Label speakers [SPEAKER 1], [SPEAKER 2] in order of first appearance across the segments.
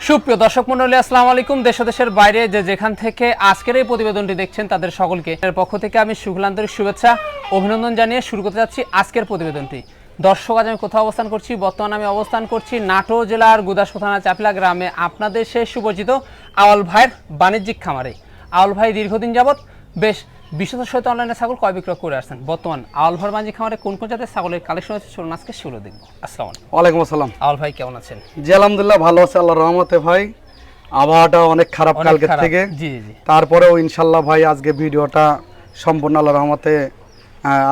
[SPEAKER 1] সুপ্রিয় দর্শক মণ্ডলী, আসসালামু আলাইকুম। দেশ ও দেশের বাইরে যে যেখান থেকে আজকের এই প্রতিবেদনটি দেখছেন তাদের সকলকে এর পক্ষ থেকে আমি শুভলান্তরিক শুভেচ্ছা অভিনন্দন জানিয়ে শুরু করতে যাচ্ছি আজকের প্রতিবেদনটি। দর্শক, আজ আমি কোথাও অবস্থান করছি? বর্তমানে আমি অবস্থান করছি নাটোর জেলার গুদাসপুর থানা চাপিলা গ্রামে আপনাদের সেই সুপরিচিত আওয়াল ভাইয়ের বাণিজ্যিক খামারে। আওয়াল ভাই দীর্ঘদিন যাবৎ বেশ বিশ্বতার সহিত অনলাইনে ছাগল ক্রয় বিক্রয় করে আসছেন। বর্তমান আওয়াল ভাইয়ের বাণিজ্যিক খামারে কোন কোন জাতের ছাগলের কালেকশন আছে চলুন আজকে সেগুলো দেখবো। আসসালামু আলাইকুম।
[SPEAKER 2] ওয়ালাইকুম আসসালাম।
[SPEAKER 1] আওয়াল ভাই কেমন আছেন?
[SPEAKER 2] জি আলহামদুলিল্লাহ ভালো আছে আল্লাহর রহমতে ভাই। আবহাওয়াটা অনেক খারাপ কালকে থেকে,
[SPEAKER 1] জি জি,
[SPEAKER 2] তারপরেও ইনশাআল্লাহ ভাই আজকে ভিডিওটা সম্পূর্ণ আল্লাহর রহমতে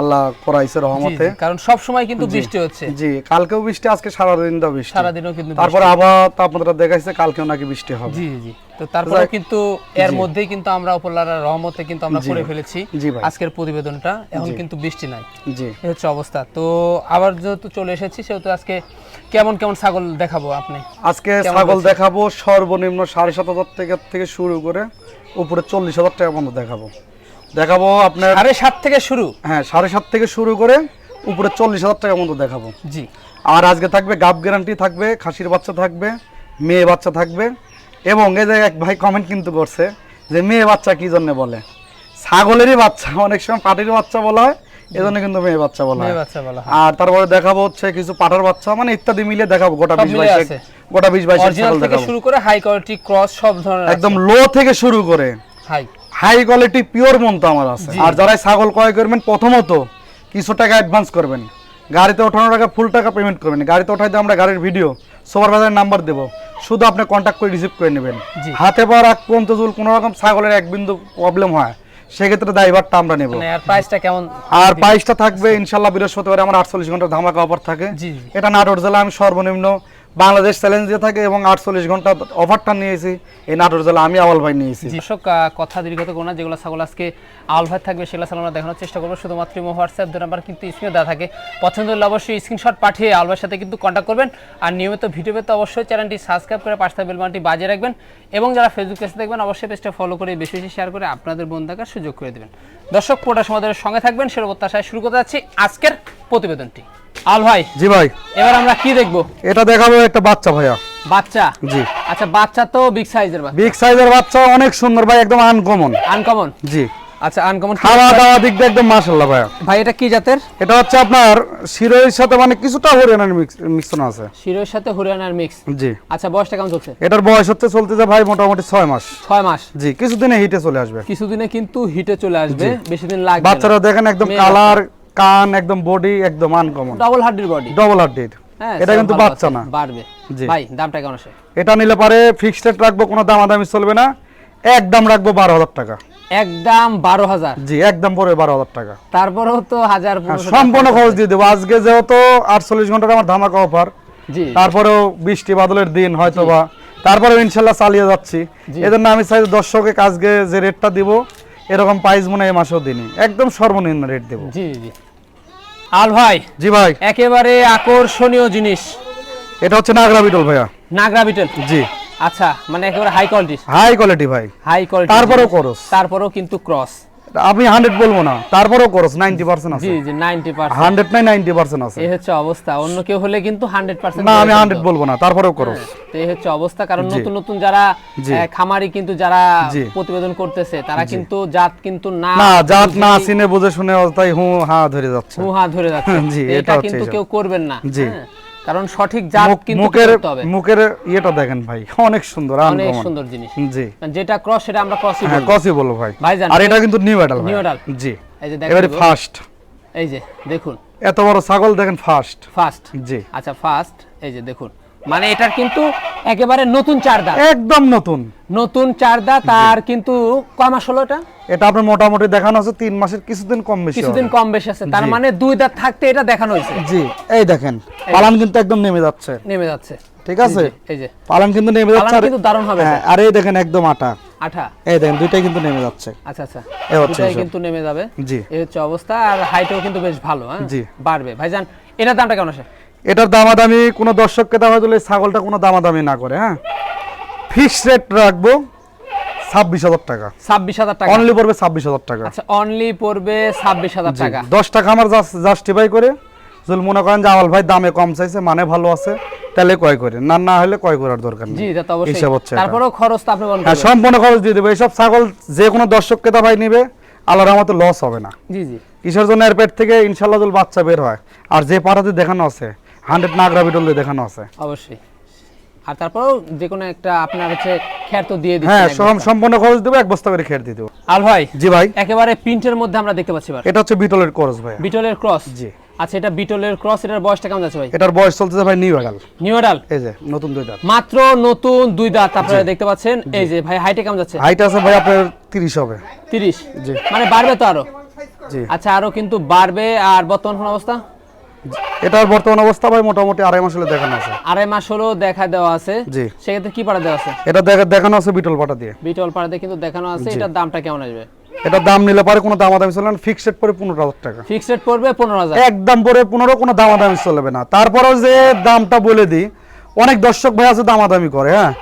[SPEAKER 2] আল্লাহ করাইছে রহমতে,
[SPEAKER 1] কারণ সব সময় কিন্তু বৃষ্টি হচ্ছে।
[SPEAKER 2] জি কালকেও বৃষ্টি, আজকে সারা দিন দাও বৃষ্টি,
[SPEAKER 1] সারা দিনও কিন্তু
[SPEAKER 2] তারপরে আবহাওয়া তাপমাত্রা দেখাইছে কালকেও নাকি বৃষ্টি হবে।
[SPEAKER 1] জি জি, তো তারপরে কিন্তু এর মধ্যেই কিন্তু আমরা উপরওয়ালার রহমতে কিন্তু আমরা করে ফেলেছি আজকের প্রতিবেদনটা। এখন কিন্তু বৃষ্টি নাই, জি এই হচ্ছে অবস্থা। তো আবার যেহেতু চলে এসেছি সেহেতু আজকে কেমন কেমন ছাগল দেখাবো আপনি?
[SPEAKER 2] আজকে ছাগল দেখাবো সর্বনিম্ন 7,500 থেকে শুরু করে উপরে 40,000 টাকা পর্যন্ত দেখাবো আপনার
[SPEAKER 1] 7.5 থেকে শুরু।
[SPEAKER 2] হ্যাঁ 7.5 থেকে শুরু করে উপরে 40,000 টাকা পর্যন্ত দেখাবো।
[SPEAKER 1] জি,
[SPEAKER 2] আর আজকে থাকবে গাব গ্যারান্টি থাকবে, খাসির বাচ্চা থাকবে, মেয়ে বাচ্চা থাকবে। এবং এই যে এক ভাই কমেন্ট কিন্তু করছে যে মেয়ে বাচ্চা কি জন্য বলে, ছাগলেরই বাচ্চা, অনেক সময় পাটির বাচ্চা বলা হয়, এজন্য কিন্তু মেয়ে বাচ্চা বলা হয়। আর তারপরে দেখাবো হচ্ছে কিছু পাঠার বাচ্চা, মানে ইত্যাদি মিলিয়ে দেখাবো গোটা 20-22 ছাগল দেখাবো।
[SPEAKER 1] শুরু করে হাই কোয়ালিটি ক্রস সব ধরনের,
[SPEAKER 2] একদম লো থেকে শুরু করে হাই কোয়ালিটি পিওর মন তো আমার আছে। আর যারা ছাগল ক্রয় করবেন প্রথমত কিছু টাকা অ্যাডভান্স করবেন, গাড়িতে ওঠানোর টাকা ফুল টাকা পেমেন্ট করবেন। গাড়িতে ওঠাইতে আমরা গাড়ির ভিডিও সুপারভাইজারের নাম্বার দেবো, শুধু আপনি কন্ট্যাক্ট করে রিসিভ করে নেবেন। হাতে পাওয়ার আগ পর্যন্ত যদি কোনো রকম ছাগলের এক বিন্দু প্রবলেম হয় সেক্ষেত্রে দায়ভারটা আমরা নেব।
[SPEAKER 1] আর প্রাইসটা কেমন?
[SPEAKER 2] আর প্রাইসটা থাকবে ইনশাআল্লাহ বৃহস্পতিবার আমার 48 ঘন্টা ধামাকা অফার থাকে। এটা নাটোর জেলা আমি সর্বনিম্ন বাংলাদেশ চ্যালেঞ্জ দিয়ে থাকে এবং 48 ঘন্টা অফারটা নিয়েছি এই নাটোর জেলা আমি আওয়াল ভাই নিয়েছি।
[SPEAKER 1] দর্শক, কথা দীর্ঘত করোনা, যেগুলো ছাগল আজকে আওয়াল ভাই থাকবে সেগুলো ছাগল আমরা দেখানোর চেষ্টা করবো। শুধুমাত্র হোয়াটসঅ্যাপ নাম্বার কিন্তু স্ক্রিনে দেওয়া থাকে, পছন্দ হলে অবশ্যই স্ক্রিনশট পাঠিয়ে আওয়াল ভাইয়ের সাথে কিন্তু কন্ট্যাক্ট করবেন। আর নিয়মিত ভিডিও পেতে অবশ্যই চ্যানেলটি সাবস্ক্রাইব করে পাশে থাকা বেল বাটনটি বাজিয়ে রাখবেন। এবং যারা ফেসবুক পেজে দেখবেন অবশ্যই পেজটা ফলো করে বেশি বেশি শেয়ার করে আপনাদের বন্ধু থাকার সুযোগ করে দেবেন। দর্শক, পুরোটা সমাজের সঙ্গে থাকবেন সেরকম প্রত্যাশায় শুরু করতে যাচ্ছি আজকের প্রতিবেদনটি। আল ভাই,
[SPEAKER 2] জি ভাই,
[SPEAKER 1] এবার আমরা কি দেখবো?
[SPEAKER 2] এটা দেখাবো একটা বাচ্চা ভাইয়া।
[SPEAKER 1] বাচ্চা?
[SPEAKER 2] জি।
[SPEAKER 1] আচ্ছা, বাচ্চা তো বিগ সাইজের বাচ্চা।
[SPEAKER 2] বিগ সাইজের বাচ্চা, অনেক সুন্দর ভাই, একদম আনকমন।
[SPEAKER 1] আনকমন?
[SPEAKER 2] জি।
[SPEAKER 1] আচ্ছা, আনকমন
[SPEAKER 2] খাওয়া দাওয়া দিক দিয়ে একদম মাশাআল্লাহ ভাইয়া।
[SPEAKER 1] ভাই এটা কি জাতের? এটা
[SPEAKER 2] হচ্ছে আপনার শিরোইর সাথে মানে কিছুটা হরিয়ানার মিক্সন আছে।
[SPEAKER 1] শিরোইর সাথে হরিয়ানার মিক্স?
[SPEAKER 2] জি।
[SPEAKER 1] আচ্ছা, বয়সটা কেমন চলছে?
[SPEAKER 2] এটার বয়স হচ্ছে চলতেছে ভাই মোটামুটি 6 মাস।
[SPEAKER 1] 6 মাস?
[SPEAKER 2] জি, কিছুদিনে হিটে চলে আসবে।
[SPEAKER 1] কিছুদিনে কিন্তু হিটে চলে আসবে, বেশি দিন লাগবে না।
[SPEAKER 2] বাচ্চারা দেখেন একদম কালার, কান, একদম বডি একদম আনকমন,
[SPEAKER 1] ডাবল হার্ডির বডি।
[SPEAKER 2] ডাবল হার্ডির। এটা কিন্তু বাচ্চা না,
[SPEAKER 1] বাড়বে। ভাই দামটা কেমন আছে?
[SPEAKER 2] এটা নিলে পারে ফিক্সড রেট রাখবো, কোনো দামাদামি চলবে না, একদম রাখবো 12,000 টাকা।
[SPEAKER 1] একদম 12,000?
[SPEAKER 2] জি, একদম পড়বে 12,000 টাকা।
[SPEAKER 1] তারপরেও তো 1000
[SPEAKER 2] সম্পূর্ণ খরচ দিয়ে দেবো। আজকে যেহেতু 48 ঘন্টার আমার ধামাকা অফার, তারপরেও বৃষ্টি বাদলের দিন হয়তো বা, তারপরেও ইনশাল্লাহ চালিয়ে যাচ্ছি। এজন্য আমি চাই দর্শকের আজকে যে রেটটা দিব এরকম প্রাইস মনে এই মাসেও দিনই, একদম সর্বনিম্ন রেট দেব।
[SPEAKER 1] জি জি। আল ভাই,
[SPEAKER 2] জি ভাই,
[SPEAKER 1] একেবারে আকর্ষণীয় জিনিস।
[SPEAKER 2] এটা হচ্ছে নাগরা বিটল ভাইয়া।
[SPEAKER 1] নাগরা বিটল?
[SPEAKER 2] জি।
[SPEAKER 1] আচ্ছা, মানে একেবারে হাই কোয়ালিটি?
[SPEAKER 2] হাই কোয়ালিটি ভাই, হাই কোয়ালিটি। তারপরেও ক্রস,
[SPEAKER 1] তারপরেও কিন্তু ক্রস।
[SPEAKER 2] আমি 100 বলবো না, তারপরেও ক্রস 90% আছে।
[SPEAKER 1] জি জি, 90%।
[SPEAKER 2] 100 নাই 90% আছে।
[SPEAKER 1] এই হচ্ছে অবস্থা। অন্য কেউ হলে কিন্তু 100%
[SPEAKER 2] না, আমি 100 বলবো না, তারপরেও ক্রস।
[SPEAKER 1] তো এই হচ্ছে অবস্থা, কারণ নতুন নতুন যারা খামারি কিন্তু যারা প্রতিবেদন করতেছে তারা কিন্তু জাত কিন্তু না
[SPEAKER 2] জাত না চিনে বুঝে শুনে তাই হু হা ধরে যাচ্ছে।
[SPEAKER 1] জি, এটা কিন্তু কেউ করবেন না। জি, কারণ সঠিক জাত কিন্তু করতে হবে।
[SPEAKER 2] মুখের ইয়েটা দেখেন ভাই, অনেক সুন্দর,
[SPEAKER 1] অনেক সুন্দর জিনিস।
[SPEAKER 2] জি,
[SPEAKER 1] যেটা ক্রস সেটা আমরা ক্রসই বলবো।
[SPEAKER 2] হ্যাঁ, ক্রসই বলবো ভাই। আর এটা কিন্তু নিউ অ্যাডাল।
[SPEAKER 1] নিউ অ্যাডাল?
[SPEAKER 2] জি।
[SPEAKER 1] এই যে দেখেন,
[SPEAKER 2] এবারে ফার্স্ট।
[SPEAKER 1] এই যে দেখুন,
[SPEAKER 2] এত বড় ছাগল দেখেন, ফার্স্ট।
[SPEAKER 1] ফার্স্ট? জি। আচ্ছা, ফার্স্ট। এই যে দেখুন, মানে এটার কিন্তু একেবারে নতুন চার দাঁত,
[SPEAKER 2] একদম নতুন
[SPEAKER 1] নতুন চার দাঁত। আর কিন্তু কয় মাস হলো এটা?
[SPEAKER 2] এটা আপনার মোটামুটি দেখানো আছে 3 মাসের কিছুদিন কম বেশি
[SPEAKER 1] আছে, তার মানে 2 দাঁত থাকতে এটা দেখানো হয়েছে।
[SPEAKER 2] জি, এই দেখেন পালান কিন্তু একদম নেমে যাচ্ছে। ঠিক আছে,
[SPEAKER 1] এই যে
[SPEAKER 2] পালান কিন্তু নেমে যাচ্ছে,
[SPEAKER 1] পালান কিন্তু দারুণ হবে।
[SPEAKER 2] আর এই দেখেন একদম আটা, এই দেখেন দুইটাই কিন্তু নেমে যাচ্ছে।
[SPEAKER 1] আচ্ছা আচ্ছা, দুইটাই কিন্তু নেমে যাবে। জি, এই হচ্ছে অবস্থা। আর হাইটও কিন্তু বেশ ভালো, হ্যাঁ জি, বাড়বে। ভাইজান, এটার দামটা কেমন আছে?
[SPEAKER 2] এটার দামাদামি কোনো দর্শককে দেওয়া হলে ছাগলটা কোনো দামাদামি না করে, হ্যাঁ, ফিক্সড রেট রাখবো 26,000 টাকা।
[SPEAKER 1] 26,000 টাকা
[SPEAKER 2] অনলি পড়বে 26,000 টাকা।
[SPEAKER 1] আচ্ছা, অনলি পড়বে 26,000 টাকা।
[SPEAKER 2] 10 টাকা আমার জাস্টিফাই করে যদি মনে করেন যে আওয়াল ভাই দামে কম চাইছে মানে ভালো আছে তাহলে ক্রয় করেন, না না হলে ক্রয় করার দরকার নেই।
[SPEAKER 1] জি এটা তো অবশ্যই।
[SPEAKER 2] হিসাব হচ্ছে এটা।
[SPEAKER 1] তারপরেও খরচ তো আপনি বলেন।
[SPEAKER 2] হ্যাঁ সম্পূর্ণ খরচ দিয়ে দেবো। এইসব ছাগল যে কোনো দর্শক ক্রেতা ভাই নিবে আল্লাহর রহমতে লস হবে না।
[SPEAKER 1] জি জি।
[SPEAKER 2] কিসের জন্য? এর পেট থেকে ইনশাআল্লাহ যদি বাচ্চা বের হয়, আর যে পাঠাতে দেখানো আছে 100 নাগরা বিটল দিয়ে দেখানো আছে।
[SPEAKER 1] অবশ্যই। আর তারপরেও যে কোনো একটা আপনার হচ্ছে খের তো দিয়ে দিচ্ছেন।
[SPEAKER 2] হ্যাঁ সম্পূর্ণ খরচ দেবো, 1 বস্তা করে খের দিয়ে দেবো।
[SPEAKER 1] আল ভাই।
[SPEAKER 2] জি ভাই।
[SPEAKER 1] একেবারে প্রিন্টের মধ্যে আমরা দেখতে পাচ্ছি।
[SPEAKER 2] এটা হচ্ছে বিটলের ক্রস ভাই।
[SPEAKER 1] বিটলের ক্রস।
[SPEAKER 2] জি।
[SPEAKER 1] আচ্ছা এটা বিটলের ক্রস, এটার বয়সটা কেমন যাচ্ছে ভাই?
[SPEAKER 2] এটার বয়স চলতেছে ভাই নিউ অ্যাডাল।
[SPEAKER 1] New adult.
[SPEAKER 2] এই যে নতুন 2 দাঁত।
[SPEAKER 1] মাত্র নতুন 2 দাঁত আপনারা দেখতে পাচ্ছেন। এই যে ভাই হাইটে কেমন যাচ্ছে?
[SPEAKER 2] হাইট আছে ভাই আপনার 30 হবে।
[SPEAKER 1] 30?
[SPEAKER 2] জি।
[SPEAKER 1] মানে বাড়বে তো আরো?
[SPEAKER 2] জি।
[SPEAKER 1] আচ্ছা আরো কিন্তু বাড়বে। আর বর্তমান কোন অবস্থা?
[SPEAKER 2] এটার বর্তমান অবস্থা ভাই মোটামুটি 2.5 মাস হলো দেখানো আছে।
[SPEAKER 1] 2.5 মাস হলো দেখা দেওয়া আছে।
[SPEAKER 2] জি।
[SPEAKER 1] সেক্ষেত্রে কি পাড়া দেওয়া আছে?
[SPEAKER 2] এটা দেখানো আছে বিটল পাটা দিয়ে।
[SPEAKER 1] বিটল পাড়াতে কিন্তু দেখানো আছে। এটার দামটা কেমন আসবে?
[SPEAKER 2] এটার দাম নিলে পারে কোনো দামাদামি চলবে না, ফিক্সড রেট পড়ে 15,000 টাকা।
[SPEAKER 1] ফিক্সড রেট পড়বে 15,000।
[SPEAKER 2] একদম পড়ে 15, কোনো দামাদামি চলবে না। তারপরেও যে দামটা বলে দিই, অনেক দর্শক ভাই আছে দামাদামি করে। হ্যাঁ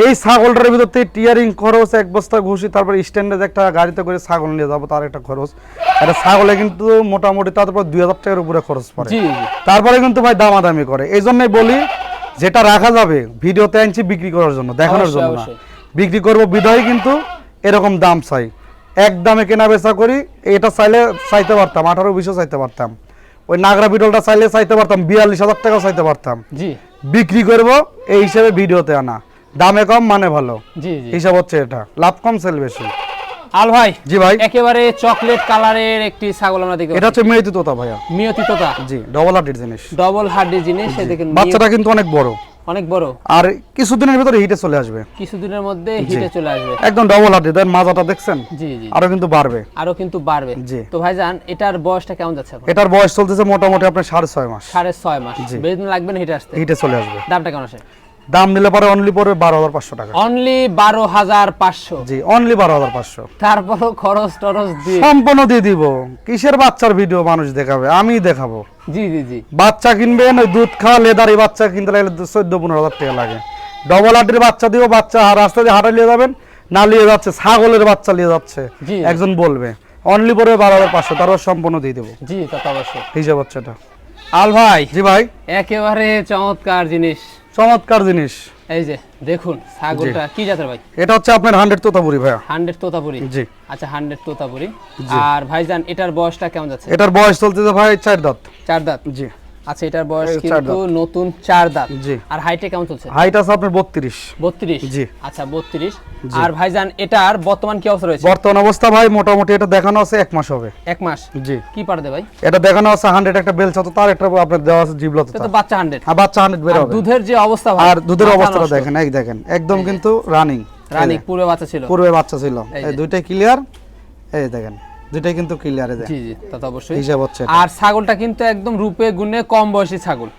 [SPEAKER 2] এই ছাগলটার ভিতর থেকে টিয়ারিং খরচ, 1 বস্তা ঘুষি, তারপর স্ট্যান্ডে একটা গাড়িতে করে ছাগল নিয়ে যাবো তার একটা খরচ, এটা ছাগলে কিন্তু মোটামুটি তারপর 2,000 টাকার উপরে খরচ পড়ে।
[SPEAKER 1] জি জি।
[SPEAKER 2] তারপরে কিন্তু ভাই দামাদামি করে। এই জন্যই বলি যেটা রাখা যাবে ভিডিওতে আনছি বিক্রি করার জন্য, দেখানোর জন্য না। বিক্রি করবো বিধায় কিন্তু এরকম দাম চাই। এক দামে কেনা বেচা করি। এটা চাইতে পারতাম 18-20 চাইতে পারতাম। ওই নাগরা বিটলটা চাইতে পারতাম 42,000 টাকা চাইতে পারতাম।
[SPEAKER 1] জি।
[SPEAKER 2] বিক্রি করব এই হিসেবে ভিডিওতে আনা, দামে কম মানে ভালো।
[SPEAKER 1] জি জি।
[SPEAKER 2] হিসাব হচ্ছে এটা, লাভ কম সেল বেশি।
[SPEAKER 1] আল ভাই।
[SPEAKER 2] জি ভাই।
[SPEAKER 1] একেবারে চকলেট কালারের একটি ছাগল আমরা দেখতে পাচ্ছি।
[SPEAKER 2] এটা হচ্ছে মেয়েতি তোতা ভাইয়া।
[SPEAKER 1] মিয়তি তোতা।
[SPEAKER 2] জি, ডবল হার্ডের জিনিস।
[SPEAKER 1] ডবল হার্ডি জিনিস। এই দেখেন
[SPEAKER 2] বাচ্চাটা কিন্তু অনেক বড়।
[SPEAKER 1] অনেক বড়।
[SPEAKER 2] আর কিছুদিনের ভিতরে হিটে চলে আসবে।
[SPEAKER 1] কিছুদিনের মধ্যে হিটে চলে আসবে।
[SPEAKER 2] একদম ডবল হার্ডি। দেন মাজাটা দেখছেন?
[SPEAKER 1] জি জি।
[SPEAKER 2] আরো কিন্তু বাড়বে।
[SPEAKER 1] আরো কিন্তু বাড়বে।
[SPEAKER 2] জি।
[SPEAKER 1] তো ভাইজান এটার বয়সটা কেমন যাচ্ছে এখন?
[SPEAKER 2] এটার বয়স চলতেছে মোটামুটি আপনার 6.5 মাস।
[SPEAKER 1] 6.5 মাস। বেশি দিন লাগবে না হিটে আসতে?
[SPEAKER 2] হিটে চলে আসবে।
[SPEAKER 1] দামটা কেমন আসে?
[SPEAKER 2] দাম নিলে পরে অনলি পড়বে 12,500 টাকা।
[SPEAKER 1] অনলি 12,500?
[SPEAKER 2] জি অনলি 12,500।
[SPEAKER 1] তারপরও খরচ টরচ দিয়ে
[SPEAKER 2] সম্পূর্ণ দিয়ে দিব। কিসের বাচ্চার ভিডিও মানুষ দেখাবে? আমি দেখাবো।
[SPEAKER 1] জি জি জি।
[SPEAKER 2] বাচ্চা কিনবেন ওই দুধ খাওয়া লেদারি বাচ্চা কিনতে লাগলে 14-15 হাজার টাকা লাগে। ডবল হার্ডের বাচ্চা দিও, বাচ্চা রাস্তা দিয়ে হাঁটা নিয়ে যাবেন, না নিয়ে যাচ্ছে ছাগলের বাচ্চা নিয়ে যাচ্ছে, একজন বলবে অনলি পড়বে 12,500, তারপর সম্পূর্ণ দিয়ে দেবো।
[SPEAKER 1] জি তা তো অবশ্যই।
[SPEAKER 2] হিসাব হচ্ছে এটা।
[SPEAKER 1] আল ভাই।
[SPEAKER 2] জি ভাই।
[SPEAKER 1] একেবারে চমৎকার জিনিস।
[SPEAKER 2] চমৎকার জিনিস।
[SPEAKER 1] এই যে দেখুন ছাগলটা কি জাতের ভাই?
[SPEAKER 2] এটা হচ্ছে আপনার 100 তোতাপুরি ভাইয়া।
[SPEAKER 1] 100 তোতাপুরি?
[SPEAKER 2] জি।
[SPEAKER 1] আচ্ছা 100 তোতাপুরি। আর ভাইজান এটার বয়সটা কেমন যাচ্ছে?
[SPEAKER 2] এটার বয়স চলতেছে ভাই 4 দাঁত।
[SPEAKER 1] 4 দাঁত?
[SPEAKER 2] জি।
[SPEAKER 1] আচ্ছা এটার বয়স কিন্তু নতুন 4 দাঁত।
[SPEAKER 2] জি।
[SPEAKER 1] আর হাইটে কেমন চলছে?
[SPEAKER 2] হাইট আছে আপনার 32।
[SPEAKER 1] 32?
[SPEAKER 2] জি।
[SPEAKER 1] আচ্ছা 32। আর ভাইজান এটার বর্তমান কি অবস্থা রয়েছে?
[SPEAKER 2] বর্তমান অবস্থা ভাই মোটামুটি এটা দেখানো আছে 1 মাস হবে।
[SPEAKER 1] 1 মাস?
[SPEAKER 2] জি।
[SPEAKER 1] কি পার দে ভাই?
[SPEAKER 2] এটা দেখানো আছে 100 একটা বেলচা, তো তার একটা আপনার দেওয়া আছে জিবলাতে।
[SPEAKER 1] এটা তো বাচ্চা 100।
[SPEAKER 2] হ্যাঁ বাচ্চা 100 বের হবে।
[SPEAKER 1] দুধের যে অবস্থা ভাই,
[SPEAKER 2] আর দুধের অবস্থাটা দেখেন, এই দেখেন একদম কিন্তু রানিং।
[SPEAKER 1] পূর্বে বাচ্চা ছিল।
[SPEAKER 2] পূর্বে বাচ্চা ছিল। এই দুইটাই ক্লিয়ার। এই দেখেন দুইটাই কিন্তু ক্লিয়ার। এই
[SPEAKER 1] জি জি তা তো অবশ্যই।
[SPEAKER 2] হিসাব হচ্ছে।
[SPEAKER 1] আর ছাগলটা কিন্তু একদম রূপে গুণে কম বয়সী ছাগল।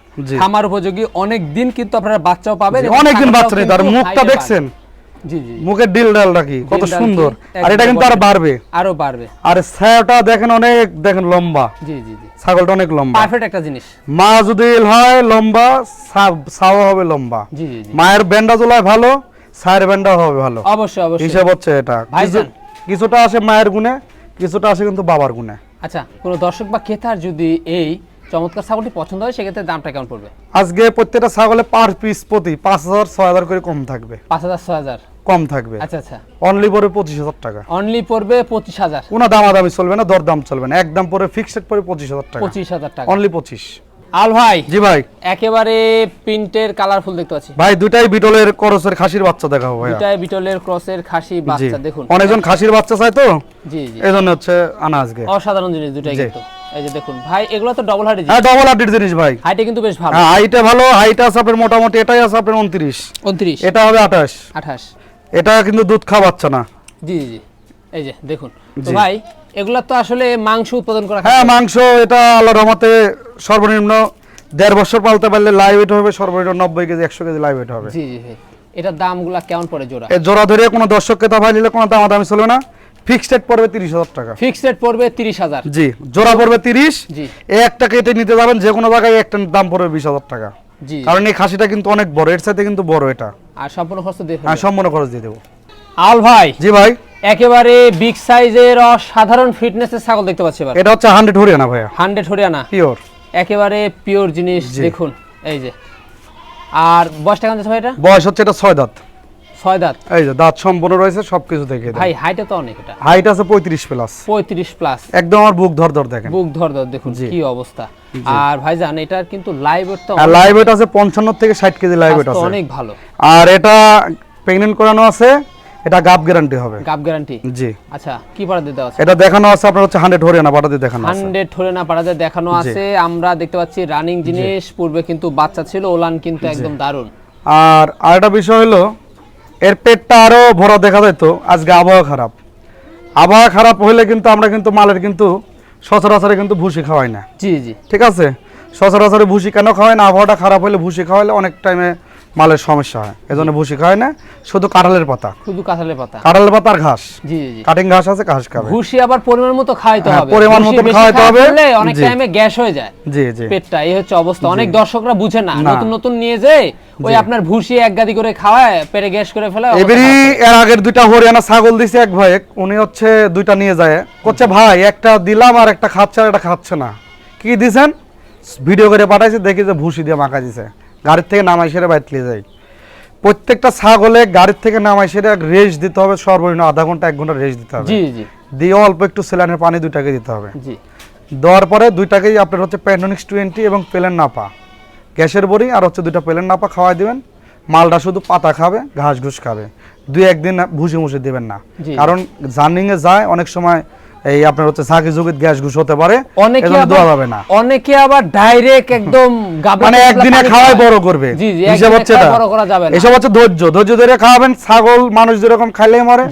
[SPEAKER 1] খামার উপযোগী, অনেক দিন কিন্তু আপনারা বাচ্চাও পাবেন।
[SPEAKER 2] অনেক দিন বাচ্চা নেই, তার মুখটা দেখছেন?
[SPEAKER 1] জি জি।
[SPEAKER 2] মুখের ডিল ডালটা কি কত সুন্দর। আর এটা কিন্তু আরো বাড়বে।
[SPEAKER 1] আরো বাড়বে।
[SPEAKER 2] আর ছায়াটা দেখেন অনেক, দেখেন লম্বা।
[SPEAKER 1] জি জি জি।
[SPEAKER 2] ছাগলটা অনেক লম্বা।
[SPEAKER 1] পারফেক্ট একটা জিনিস।
[SPEAKER 2] মা যদি হয় লম্বা, ছাওয়া হবে লম্বা।
[SPEAKER 1] জি জি জি।
[SPEAKER 2] মায়ের ব্যান্ডা জোলায় ভালো, ছায়ের ব্যান্ডা হবে ভালো।
[SPEAKER 1] অবশ্যই অবশ্যই।
[SPEAKER 2] হিসাব হচ্ছে এটা। কিছুটা আসে মায়ের গুণে, কিছুটা আসে কিন্তু বাবার গুণে।
[SPEAKER 1] আচ্ছা কোন দর্শক বা ক্রেতার যদি এই চমৎকার ছাগলটি পছন্দ হয় সেক্ষেত্রে দামটা কেমন পড়বে?
[SPEAKER 2] আজকে প্রত্যেকটা ছাগলে পার পিস প্রতি 5,000-6,000 করে কম থাকবে।
[SPEAKER 1] 5,000-6,000
[SPEAKER 2] কম থাকবে।
[SPEAKER 1] আচ্ছা আচ্ছা।
[SPEAKER 2] অনলি পড়বে 25,000 টাকা।
[SPEAKER 1] অনলি পড়বে 25,000?
[SPEAKER 2] কোনো দামাদামি চলবে না, দরদাম চলবে না, একদম পড়বে ফিক্সড পড়বে 25,000 টাকা।
[SPEAKER 1] 25,000 টাকা?
[SPEAKER 2] অনলি 25।
[SPEAKER 1] আল ভাই।
[SPEAKER 2] জি ভাই।
[SPEAKER 1] একেবারে প্রিন্টের কালারফুল দেখতে পাচ্ছি
[SPEAKER 2] ভাই। দুটাই বিটলের ক্রসের খাসির বাচ্চা দেখাবো ভাই।
[SPEAKER 1] দুটাই বিটলের ক্রসের খাসি বাচ্চা। দেখুন
[SPEAKER 2] অনেকজন খাসির বাচ্চা চায় তো,
[SPEAKER 1] জি জি,
[SPEAKER 2] এজন্য হচ্ছে আনা আজকে।
[SPEAKER 1] অসাধারণ জিনিস দুটাই কিন্তু। এই যে দেখুন ভাই, এগুলো তো ডবল হার্ডি।
[SPEAKER 2] হ্যাঁ ডবল হার্ডির জিনিস ভাই।
[SPEAKER 1] হাইটে কিন্তু বেশ ভালো।
[SPEAKER 2] হ্যাঁ হাইটে ভালো। হাইট আছে আপনার মোটামুটি, এটাই আছে আপনার 29। এটা হবে 28। এটা কিন্তু দুধ খাওয়া বাচ্চা না।
[SPEAKER 1] জি জি। এই যে দেখুন তো ভাই, এগুলা তো আসলে মাংস উৎপাদন করা।
[SPEAKER 2] হ্যাঁ মাংস। এটা আল্লাহর রহমতে সর্বনিম্ন 1.5 বছর পালতে পারলে লাইভ ওয়েট হবে সর্বনিম্ন 90 কেজি 100 কেজি লাইভ ওয়েট হবে।
[SPEAKER 1] জি জি ভাই। এটার দামগুলা কেমন পড়ে জোড়া?
[SPEAKER 2] এই জোড়া ধরে কোনো দর্শক ক্রেতা ভাই নিলে কোনো দামাদামি চলবে না। ফিক্সড রেট পড়বে 30,000 টাকা।
[SPEAKER 1] ফিক্সড রেট পড়বে 30,000?
[SPEAKER 2] জি। জোড়া পড়বে 30।
[SPEAKER 1] জি।
[SPEAKER 2] এই একটা কেটে নিতে যাবেন যে কোনো জায়গায়, একটা দাম পড়বে 20,000 টাকা।
[SPEAKER 1] জি।
[SPEAKER 2] কারণ এই খাসিটা কিন্তু অনেক বড়, এর সাথে কিন্তু বড় এটা।
[SPEAKER 1] আর সম্পূর্ণ খরচ দিয়ে
[SPEAKER 2] হ্যাঁ সম্পূর্ণ খরচ দিয়ে দেবো।
[SPEAKER 1] আল ভাই।
[SPEAKER 2] জি ভাই।
[SPEAKER 1] একেবারে বিগ সাইজের অসাধারণ ফিটনেসের ছাগল দেখতে পাচ্ছি এবার।
[SPEAKER 2] এটা হচ্ছে 100 হরিয়ানা ভাইয়া।
[SPEAKER 1] 100 হরিয়ানা?
[SPEAKER 2] পিওর।
[SPEAKER 1] একেবারে পিওর জিনিস দেখুন এই যে। আর বয়সটা কেমন আছে ভাই এটা?
[SPEAKER 2] বয়স হচ্ছে এটা 6 দাঁত।
[SPEAKER 1] 6 দাঁত।
[SPEAKER 2] এই যে দাঁত সম্পূর্ণ রয়েছে সবকিছু দেখে
[SPEAKER 1] ভাই হাইটে তো অনেক, এটা
[SPEAKER 2] হাইট আছে 35 প্লাস।
[SPEAKER 1] 35 প্লাস
[SPEAKER 2] একদম আমার বুক ধর দেখেন,
[SPEAKER 1] বুক ধর দেখুন কি অবস্থা। আর ভাইজান এটার কিন্তু লাইভ ওয়েট তো
[SPEAKER 2] লাইভ ওয়েট আছে 55 থেকে 60 কেজি লাইভ ওয়েট আছে,
[SPEAKER 1] অনেক ভালো।
[SPEAKER 2] আর এটা প্রেগন্যান্ট করানো আছে, এটা গাব গ্যারান্টি হবে।
[SPEAKER 1] গাব গ্যারান্টি,
[SPEAKER 2] জি।
[SPEAKER 1] আচ্ছা কি পাড়া দিতে আছে?
[SPEAKER 2] এটা দেখানো আছে আপনার হচ্ছে 100 হরিয়ানা পাড়াতে দেখানো আছে,
[SPEAKER 1] 100 হরিয়ানা পাড়াতে দেখানো আছে। আমরা দেখতে পাচ্ছি রানিং জিনিস, পূর্বে কিন্তু বাচ্চা ছিল, ওলান কিন্তু একদম দারুন।
[SPEAKER 2] আর আরেকটা বিষয় হলো এর পেটটা আরো ভরা দেখা যায়। তো আজকে আবহাওয়া খারাপ হলে কিন্তু আমরা কিন্তু মালের কিন্তু সচরাচরে কিন্তু ভুসি খাওয়াই না।
[SPEAKER 1] জি জি,
[SPEAKER 2] ঠিক আছে, সচরাচরে ভুসি কেন খাওয়াই না? আবহাওয়াটা খারাপ হলে ভুসি খাওয়াইলে অনেক টাইমে মালের সমস্যা হয়, এজন্য ভুসি খাওয়াই না, শুধু কাঁঠালের পাতা,
[SPEAKER 1] শুধু কাঁঠালের পাতা,
[SPEAKER 2] কাঁঠালের পাতা আর ঘাস।
[SPEAKER 1] জি জি,
[SPEAKER 2] কাটিং ঘাস আছে, ঘাস খাবে।
[SPEAKER 1] ভুসি আবার পরিমাণ মতো খাওয়াইতে হবে,
[SPEAKER 2] পরিমাণ মতো খাওয়াইতে হবে,
[SPEAKER 1] অনেক টাইমে গ্যাস হয়ে যায়।
[SPEAKER 2] জি জি,
[SPEAKER 1] পেটটা এই হচ্ছে অবস্থা। অনেক দর্শকরা বুঝে না, নতুন নতুন নিয়ে যায় ওই আপনার ভুসি এক গাদি করে খাওয়ায়, পেটে গ্যাস করে ফেলে।
[SPEAKER 2] এবারে এর আগের দুইটা হরিয়ানা ছাগল দিছে এক ভাই, উনি হচ্ছে দুইটা নিয়ে যায়, করছে ভাই একটা দিলাম আর একটা খাচ্ছে আর একটা খাচ্ছে না, কি দিছেন? ভিডিও করে পাঠাইছে, দেখি যে ভুসি দিয়ে মাখা দিছে। গাড়ির থেকে নামাই সেরে বাইরে নিয়ে যায়। প্রত্যেকটা ছাগলে গাড়ির থেকে নামাই সেরে রেস্ট দিতে হবে, সর্বনিম্ন আধা ঘন্টা 1 ঘন্টা রেস্ট দিতে হবে।
[SPEAKER 1] জি জি,
[SPEAKER 2] দিয়ে অল্প একটু স্যালাইনের পানি 2টাকে দিতে হবে।
[SPEAKER 1] জি,
[SPEAKER 2] দেওয়ার পরে 2টাকেই আপনার হচ্ছে প্যান্ডোনিক্স 20 এবং প্লেন নাপা, গ্যাসের বড়ি আর হচ্ছে 2টা প্লেন নাপা খাওয়াই দিবেন। মালটা শুধু পাতা খাবে, ঘাস ঘুষ খাবে, 2-1 দিন ভুসি মুসি দিবেন না, কারণ জার্নিং এ যায় অনেক সময় এই আপনার হচ্ছে ঝাঁকি ঝুঁকি গ্যাস ঘুষ হতে পারে, এজন্য দেওয়া যাবে না।
[SPEAKER 1] অনেকে আবার ডাইরেক্ট একদম
[SPEAKER 2] মানে একদিনে খাওয়াই বড় করবে,
[SPEAKER 1] জি জি,
[SPEAKER 2] হিসাব হচ্ছে এটা।
[SPEAKER 1] বড় করা যাবে না,
[SPEAKER 2] এসব হচ্ছে ধৈর্য ধরে খাওয়াবেন। ছাগল মানুষ যেরকম খাইলে মরে,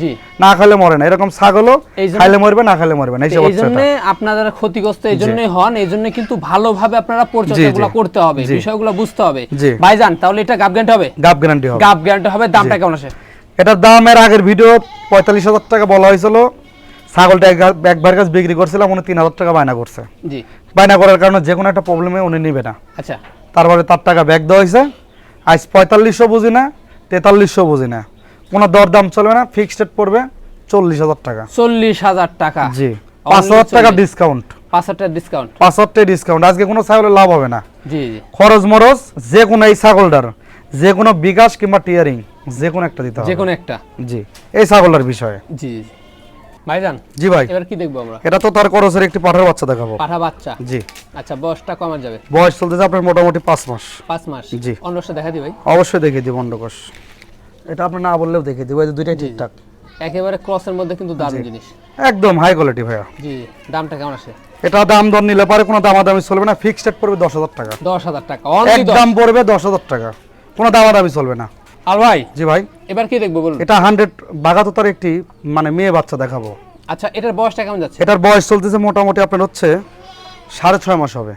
[SPEAKER 2] না খাইলে মরে না, এরকম ছাগলও খাইলে মরবে, না খাইলে মরবে না।
[SPEAKER 1] এইজন্য আপনারা ক্ষতিগ্রস্ত এইজন্যই হন, এইজন্য কিন্তু ভালোভাবে আপনারা পরিচর্যাগুলো করতে হবে, বিষয়গুলো বুঝতে হবে। ভাইজান তাহলে এটা গাব গ্যারান্টি হবে?
[SPEAKER 2] গাব গ্যারান্টি হবে।
[SPEAKER 1] গাব গ্যারান্টি হবে। দামটা কেমন আছে
[SPEAKER 2] এটার? দাম এর আগের ভিডিও 45,000 টাকা বলা হয়েছিল। ছাগলটা একবার কাছে বিক্রি করছিলাম, উনি 3,000 টাকা বায়না করছে। জি, বায়না করার কারণে যে কোনো একটা প্রবলেমে উনি নিবে না। আচ্ছা, তারপরে তার টাকা ব্যাক দেওয়া হয়েছে। আজ 4500 বুঝি না, 4300 বুঝি না, কোনো দরদাম চলবে না, ফিক্সড রেট পড়বে 40,000 টাকা।
[SPEAKER 1] 40,000 টাকা? জি,
[SPEAKER 2] 5,000 টাকা ডিসকাউন্ট।
[SPEAKER 1] 5,000 টাকা ডিসকাউন্ট? 5,000
[SPEAKER 2] টাকা ডিসকাউন্ট। আজকে কোনো ছাগলের লাভ হবে না।
[SPEAKER 1] জি জি,
[SPEAKER 2] খরচ মরচ যে কোনো এই ছাগলটার, যে কোনো বিকাশ কিংবা টিয়ারিং যে কোনো একটা দিতে হবে,
[SPEAKER 1] যে কোনো একটা।
[SPEAKER 2] জি, এই ছাগলটার বিষয়ে।
[SPEAKER 1] জি জি, ভাইজান। জি ভাই, এবার কি দেখবো আমরা? এটা তো তার খরচের একটি পাঠার বাচ্চা দেখাবো। পাঠা বাচ্চা? জি। আচ্ছা, বয়সটা কমে যাবে? বয়স চলতেছে আপনার মোটামুটি 5 মাস। 5 মাস? জি। অন্যটা দেখা দি ভাই? অবশ্যই দেখিয়ে দিব অন্ডকোষ। এটা আপনি না বললেও দেখিয়ে দিব, এই দুইটাই ঠিকঠাক, একেবারে ক্রসের মধ্যে কিন্তু দারুণ জিনিস, একদম হাই কোয়ালিটি ভাইয়া। জি, দামটা কেমন আছে? এটা দাম দর নিলে পারে কোনো দামাদামি চলবে না, ফিক্সড রেট পড়বে 10,000 টাকা। 10,000 টাকা একদম পড়বে, 10,000 টাকা, কোনো দামাদামি চলবে না। আল ভাই? জি ভাই, এবার কি দেখবো বলুন? এটা 100 বাগাততার একটি মানে মেয়ে বাচ্চা দেখাবো। আচ্ছা, এটার বয়সটা কেমন যাচ্ছে? এটার বয়স চলতেছে মোটামুটি আপনার হচ্ছে 6.5 মাস হবে।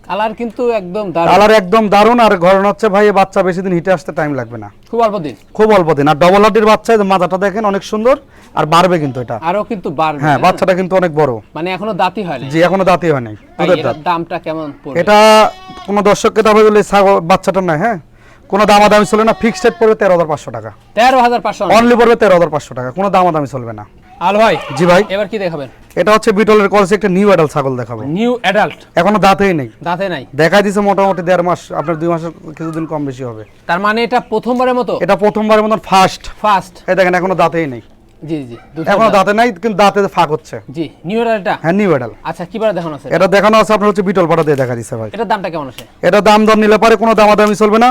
[SPEAKER 1] কালার কিন্তু একদম দারুণ, কালার একদম দারুণ। আর ঘটনা হচ্ছে ভাই, এই বাচ্চা বেশি দিন হিটে আসতে টাইম লাগবে না, খুব অল্প দিন, খুব অল্প দিন। আর ডবল হার্টির বাচ্চা, মাথাটা দেখেন অনেক সুন্দর, আর বাড়বে কিন্তু এটা আরো কিন্তু বাড়বে। হ্যাঁ, বাচ্চাটা কিন্তু অনেক বড়, মানে এখনো দাঁতই হয় না। জি, এখনো দাঁতই হয় নাই। এটার দামটা কেমন পড়বে? এটা কোন দর্শককে দাবি করলে বাচ্চাটা না, হ্যাঁ, কোনো দামাদামি চলবে না, ফিক্সড রেট পড়বে 13,500 টাকা। 13,500 অনলি পড়বে, 13,500 টাকা, কোনো দামাদামি চলবে না। আল ভাই? জি ভাই, এবার কি দেখাবেন? এটা হচ্ছে বিটলের ক্রসে একটা নিউ অ্যাডাল্ট ছাগল দেখাবো। New adult? এখনো দাঁতেই নেই। দাঁতে নাই? দেখাই দিছে মোটামুটি 1.5 মাস, আপনার 2 মাসের কিছুদিন কম বেশি হবে। তার মানে এটা প্রথমবারের মতো? এটা প্রথমবারের মতো, ফার্স্ট। এই দেখেন এখনো দাঁতেই নেই। জি জি, এখনো দাঁতে নাই, কিন্তু দাঁতে ফাঁক হচ্ছে। জি, নিউ অ্যাডাল্টটা? হ্যাঁ, নিউ অ্যাডাল্ট। আচ্ছা, কিভাবে দেখানো আছে? এটা দেখানো আছে আপনার হচ্ছে বিটল পাটা দিয়ে দেখা দিছে ভাই। এটার দামটা কেমন আছে? এটা দাম দর নিলে পারে কোনো দামাদামি চলবে না,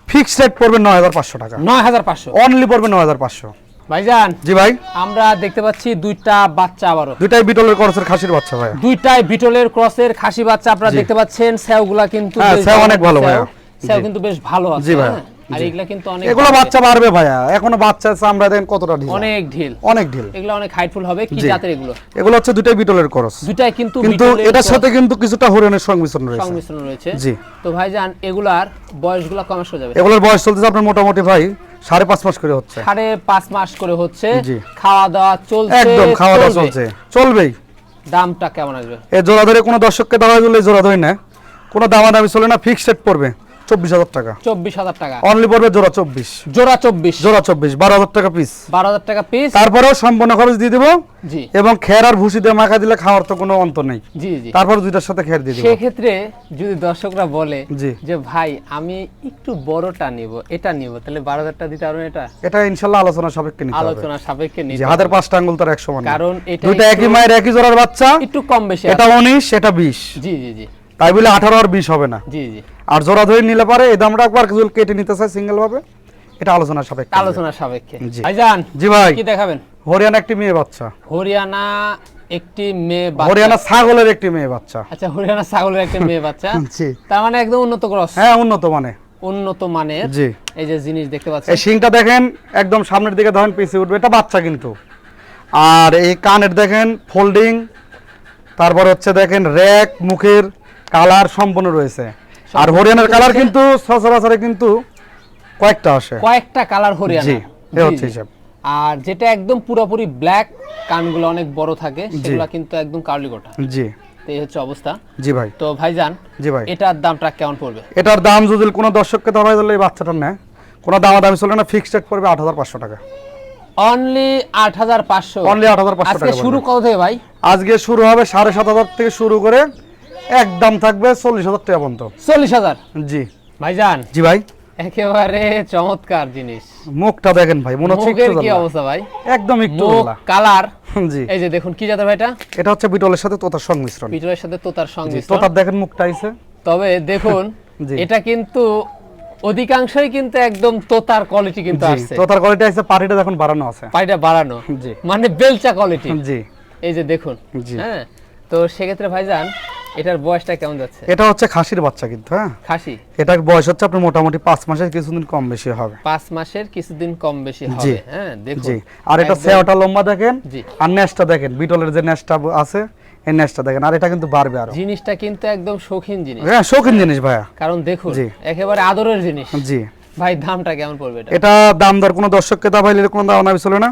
[SPEAKER 1] ফিক্সড রেট পড়বে 9,500 টাকা। 9,500 অনলি পড়বে, 9,500। ভাইজান? জি ভাই, আমরা দেখতে পাচ্ছি দুইটা বাচ্চা, আবারো দুইটাই বিটলের ক্রসের খাসির বাচ্চা ভাই। দুইটাই বিটলের ক্রসের খাসি বাচ্চা আপনারা দেখতে পাচ্ছেন। সেওগুলা কিন্তু সেও অনেক ভালো ভাই, সেও কিন্তু বেশ ভালো আছে। জি ভাই, আর এগুলা কিন্তু অনেক, এগুলা বাচ্চা বাড়বে ভাইয়া, এখনো বাচ্চা আছে। আমরা দেখেন কতটা ঢিল, অনেক ঢিল, অনেক ঢিল। এগুলা অনেক হাইটফুল হবে। কি জাতের এগুলো? এগুলো হচ্ছে দুইটাই বিটলের ক্রস। দুইটাই কিন্তু এটার সাথে কিন্তু কিছুটা হরিয়ানার সংমিশ্রণ রয়েছে। জি। তো ভাইজান, এগুলার বয়সগুলো কমে আসে যাবে? এগুলোর বয়স চলতেছে আপনার মোটামুটি ভাই 5.5 মাস করে হচ্ছে। 5.5 মাস করে হচ্ছে। খাওয়া দাওয়া চলছে? একদম খাওয়া দাওয়া চলছে, চলবেই। দামটা কেমন আসবে? এই জোড়া ধরে কোনো দর্শককে দাওয়া দিলে জোড়া ধরে না, কোনো দামাদামি চলে না, ফিক্সড রেট পড়বে
[SPEAKER 2] 24,000 টাকা।
[SPEAKER 1] 24,000 টাকা
[SPEAKER 2] অনলি পড়বে জোড়া 24।
[SPEAKER 1] জোড়া 24,
[SPEAKER 2] জোড়া 24, 12,000 টাকা পিস।
[SPEAKER 1] 12,000 টাকা পিস।
[SPEAKER 2] তারপরেও সম্পূর্ণ খরচ দিয়ে দিব।
[SPEAKER 1] জি
[SPEAKER 2] এবং খের আর ভুসি দিয়ে মাখা দিলে খাওয়ার তো কোনো অন্ত নেই।
[SPEAKER 1] জি জি।
[SPEAKER 2] তারপর দুইটার সাথে খের দিয়ে দিব।
[SPEAKER 1] সেই ক্ষেত্রে যদি দর্শকরা বলে
[SPEAKER 2] জি
[SPEAKER 1] যে ভাই আমি একটু বড়টা নিব, এটা নিব, তাহলে 12,000 টাকা দিতে পারবেন? এটা
[SPEAKER 2] ইনশাআল্লাহ আলোচনা সাপেক্ষে নিতে হবে।
[SPEAKER 1] আলোচনা সাপেক্ষে নিতে
[SPEAKER 2] জি,
[SPEAKER 1] হবে।
[SPEAKER 2] হাতের 5টা আঙ্গুল তার 100 সমান।
[SPEAKER 1] কারণ এটা
[SPEAKER 2] দুইটা একই মায়ের একই জোড়ার বাচ্চা,
[SPEAKER 1] একটু কম বেশি
[SPEAKER 2] এটা
[SPEAKER 1] আছে।
[SPEAKER 2] 19, এটা 20।
[SPEAKER 1] জি জি জি
[SPEAKER 2] তাই বলে 18 আর 20 হবে না।
[SPEAKER 1] জি জি।
[SPEAKER 2] আর জোড়া ধরে নিলে পারে এই দামটা একবার যদি কেটে নিতে চায় সিঙ্গেল ভাবে, এটা আলোচনা সাপেক্ষে।
[SPEAKER 1] আলোচনা সাপেক্ষে।
[SPEAKER 2] জি।
[SPEAKER 1] ভাইজান
[SPEAKER 2] জি ভাই,
[SPEAKER 1] কি দেখাবেন?
[SPEAKER 2] হরিয়ানা একটি মেয়ে বাচ্চা।
[SPEAKER 1] হরিয়ানা একটি মেয়ে বাচ্চা।
[SPEAKER 2] হরিয়ানা ছাগলের একটি মেয়ে বাচ্চা।
[SPEAKER 1] আচ্ছা, হরিয়ানা ছাগলের একটা মেয়ে বাচ্চা।
[SPEAKER 2] জি।
[SPEAKER 1] তার মানে একদম উন্নত ক্রস।
[SPEAKER 2] হ্যাঁ, উন্নত মানে।
[SPEAKER 1] উন্নত মানের।
[SPEAKER 2] জি।
[SPEAKER 1] এই যে জিনিস দেখতে পাচ্ছেন,
[SPEAKER 2] এই শিংটা দেখেন একদম সামনের দিকে ধরেন পিছিয়ে উঠবে, এটা বাচ্চা কিন্তু। আর এই কানের দেখেন ফোল্ডিং, তারপর হচ্ছে দেখেন র্যাক, মুখের কালার সম্পূর্ণ রয়েছে। আর হরিয়ানার কালার কিন্তু সচরাচর কিন্তু কয়েকটা আসে।
[SPEAKER 1] কয়েকটা কালার হরিয়ানা।
[SPEAKER 2] জি, এই
[SPEAKER 1] জি,
[SPEAKER 2] হচ্ছে
[SPEAKER 1] জি।
[SPEAKER 2] হিসাব।
[SPEAKER 1] আর যেটা একদম পুরোপুরি ব্ল্যাক, কানগুলো অনেক বড় থাকে, সেগুলো কিন্তু একদম কার্লি গোটা।
[SPEAKER 2] জি।
[SPEAKER 1] তো এই হচ্ছে অবস্থা।
[SPEAKER 2] জি ভাই।
[SPEAKER 1] তো ভাইজান,
[SPEAKER 2] জি ভাই,
[SPEAKER 1] এটার দামটা কেমন পড়বে?
[SPEAKER 2] এটার দাম যদি কোনো দর্শককে ধরাই দিলে এই বাচ্চাটার নেয়, কোনো দামাদামি চলে না, ফিক্সড রেট পড়বে 8,500 টাকা।
[SPEAKER 1] অনলি 8,500।
[SPEAKER 2] অনলি 8,500
[SPEAKER 1] আজকে
[SPEAKER 2] টাকা
[SPEAKER 1] শুরু
[SPEAKER 2] পড়বে।
[SPEAKER 1] কত থেকে ভাই?
[SPEAKER 2] আজকে শুরু হবে 7,500 থেকে শুরু করে একদম থাকবে 40,000 টাকা পর্যন্ত।
[SPEAKER 1] 40,000।
[SPEAKER 2] জি।
[SPEAKER 1] ভাইজান
[SPEAKER 2] জি ভাই,
[SPEAKER 1] একেবারে চমৎকার জিনিস।
[SPEAKER 2] মুখটা দেখেন ভাই, মনে হচ্ছে
[SPEAKER 1] মুখের
[SPEAKER 2] একটু
[SPEAKER 1] কি
[SPEAKER 2] জ্বালা।
[SPEAKER 1] অবস্থা ভাই?
[SPEAKER 2] একদম একটু
[SPEAKER 1] মুখ,
[SPEAKER 2] জ্বালা।
[SPEAKER 1] কালার।
[SPEAKER 2] জি।
[SPEAKER 1] এই যে দেখুন কি জাতের ভাইটা?
[SPEAKER 2] এটা হচ্ছে বিটলের সাথে তোতার সংমিশ্রণ।
[SPEAKER 1] পিটলের সাথে তোতার
[SPEAKER 2] জি,
[SPEAKER 1] সংমিশ্রণ।
[SPEAKER 2] তোতার দেখেন মুখটা আইছে।
[SPEAKER 1] তবে দেখুন
[SPEAKER 2] জি।
[SPEAKER 1] এটা কিন্তু অধিকাংশই কিন্তু একদম তোতার কোয়ালিটি কিন্তু
[SPEAKER 2] জি,
[SPEAKER 1] আসছে।
[SPEAKER 2] তোতার কোয়ালিটি আইছে, পাটিটা এখন বাড়ানো আছে।
[SPEAKER 1] পাইটা বাড়ানো,
[SPEAKER 2] জি।
[SPEAKER 1] মানে বেলচা কোয়ালিটি।
[SPEAKER 2] জি।
[SPEAKER 1] এই যে দেখুন।
[SPEAKER 2] জি।
[SPEAKER 1] হ্যাঁ, তো সেক্ষেত্রে ভাইজান এটার বয়সটা কেমন যাচ্ছে?
[SPEAKER 2] এটা হচ্ছে খাসির বাচ্চা কিন্তু, হ্যাঁ।
[SPEAKER 1] খাসি।
[SPEAKER 2] এটার বয়স হচ্ছে আপনার মোটামুটি 5 মাসের কিছুদিন কম বেশি হবে।
[SPEAKER 1] 5 মাসের কিছুদিন কম বেশি
[SPEAKER 2] জি।
[SPEAKER 1] হবে। হ্যাঁ দেখুন।
[SPEAKER 2] জি। আর এটা
[SPEAKER 1] একদম-
[SPEAKER 2] সেওটা লম্বা দেখেন।
[SPEAKER 1] জি।
[SPEAKER 2] আর নেস্টটা দেখেন, বিটলের যে নেস্টটা আছে এই নেস্টটা দেখেন, আর এটা কিন্তু বাড়বে আরো।
[SPEAKER 1] জিনিসটা কিন্তু একদম শৌখিন জিনিস।
[SPEAKER 2] হ্যাঁ, শৌখিন জিনিস ভাইয়া।
[SPEAKER 1] কারণ দেখুন
[SPEAKER 2] জি।
[SPEAKER 1] একেবারে আদরের জিনিস।
[SPEAKER 2] জি।
[SPEAKER 1] ভাই দামটা কেমন পড়বে এটা?
[SPEAKER 2] এটা দাম দর কোনো দর্শককে দাবাইলে কোনো দাম নাবি চলে না।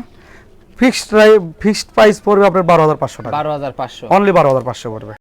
[SPEAKER 2] ফিক্সড প্রাইস পড়বে আপনার 12,500 টাকা।
[SPEAKER 1] 12,500।
[SPEAKER 2] অনলি 12,500 পড়বে।